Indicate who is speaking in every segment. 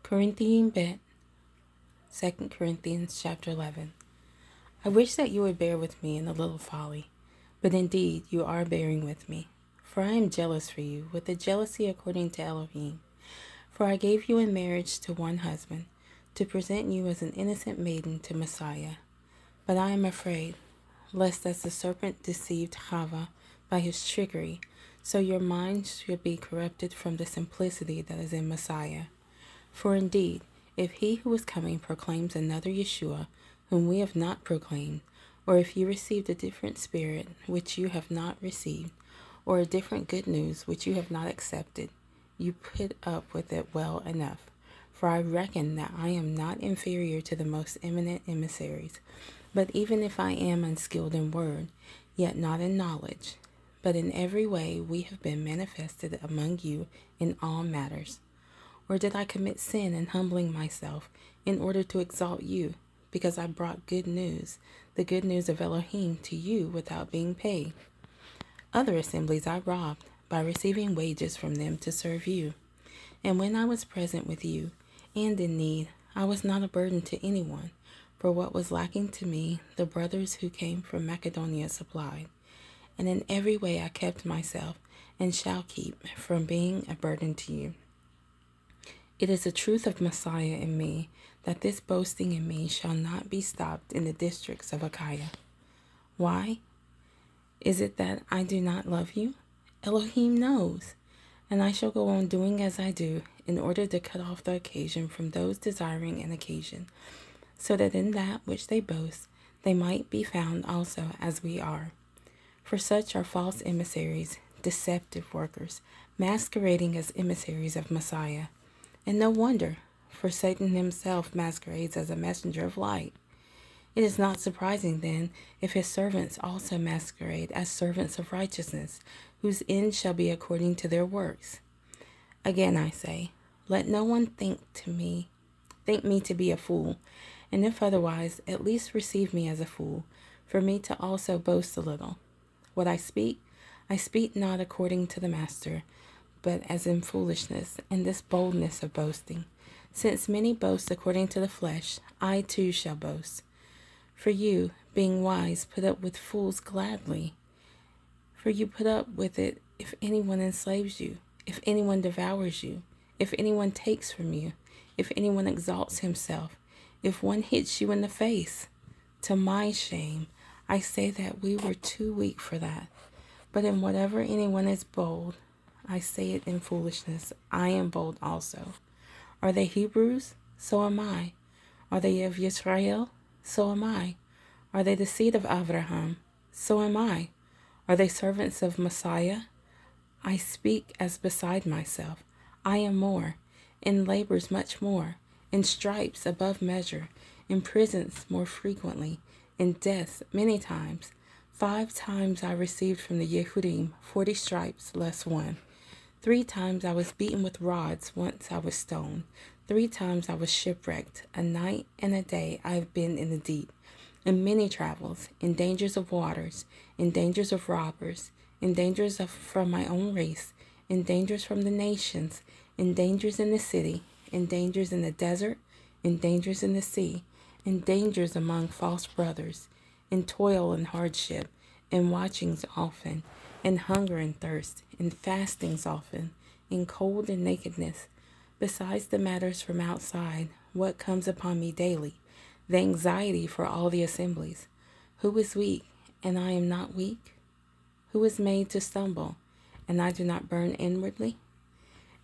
Speaker 1: Qorintiyim Bête, 2 Corinthians chapter 11. I wish that you would bear with me in a little folly, but indeed you are bearing with me. For I am jealous for you with a jealousy according to Elohim. For I gave you in marriage to one husband, to present you as an innocent maiden to Messiah. But I am afraid, lest as the serpent deceived Chava by his trickery, so your minds should be corrupted from the simplicity that is in Messiah. For indeed, if he who is coming proclaims another Yeshua, whom we have not proclaimed, or if you received a different spirit which you have not received, or a different good news which you have not accepted, you put up with it well enough. For I reckon that I am not inferior to the most eminent emissaries. But even if I am unskilled in word, yet not in knowledge, but in every way we have been manifested among you in all matters. Or did I commit sin in humbling myself in order to exalt you, because I brought good news, the good news of Elohim, to you without being paid? Other assemblies I robbed by receiving wages from them to serve you. And when I was present with you and in need, I was not a burden to anyone, for what was lacking to me, the brothers who came from Macedonia supplied. And in every way I kept myself, and shall keep, from being a burden to you. It is the truth of Messiah in me, that this boasting in me shall not be stopped in the districts of Achaia. Why? Is it that I do not love you? Elohim knows. And I shall go on doing as I do, in order to cut off the occasion from those desiring an occasion, so that in that which they boast, they might be found also as we are. For such are false emissaries, deceptive workers, masquerading as emissaries of Messiah. And no wonder, for Satan himself masquerades as a messenger of light. It is not surprising, then, if his servants also masquerade as servants of righteousness, whose end shall be according to their works. Again I say, let no one think me to be a fool, and if otherwise, at least receive me as a fool, for me to also boast a little. What I speak not according to the master, but as in foolishness, and this boldness of boasting. Since many boast according to the flesh, I too shall boast. For you, being wise, put up with fools gladly. For you put up with it if anyone enslaves you, if anyone devours you, if anyone takes from you, if anyone exalts himself, if one hits you in the face. To my shame, I say that we were too weak for that. But in whatever anyone is bold, I say it in foolishness, I am bold also. Are they Hebrews? So am I. Are they of Yisrael? So am I. Are they the seed of Abraham? So am I. Are they servants of Messiah? I speak as beside myself. I am more, in labors much more, in stripes above measure, in prisons more frequently, in deaths many times. 5 times I received from the Yehudim 40 stripes less one. 3 times I was beaten with rods, once I was stoned. 3 times I was shipwrecked. A night and a day I have been in the deep, in many travels, in dangers of waters, in dangers of robbers, in dangers from my own race, in dangers from the nations, in dangers in the city, in dangers in the desert, in dangers in the sea, in dangers among false brothers, in toil and hardship, in watchings often, in hunger and thirst, in fastings often, in cold and nakedness. Besides the matters from outside, what comes upon me daily, the anxiety for all the assemblies. Who is weak, and I am not weak? Who is made to stumble, and I do not burn inwardly?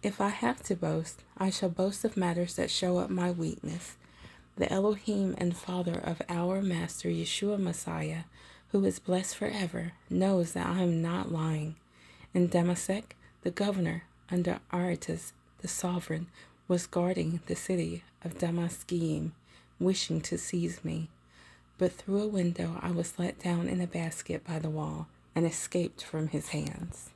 Speaker 1: If I have to boast, I shall boast of matters that show up my weakness. The Elohim and Father of our Master Yeshua Messiah, who is blessed forever, knows that I am not lying. And Damasek, the governor, under Aretas, the sovereign, was guarding the city of Damascene, wishing to seize me. But through a window I was let down in a basket by the wall, and escaped from his hands.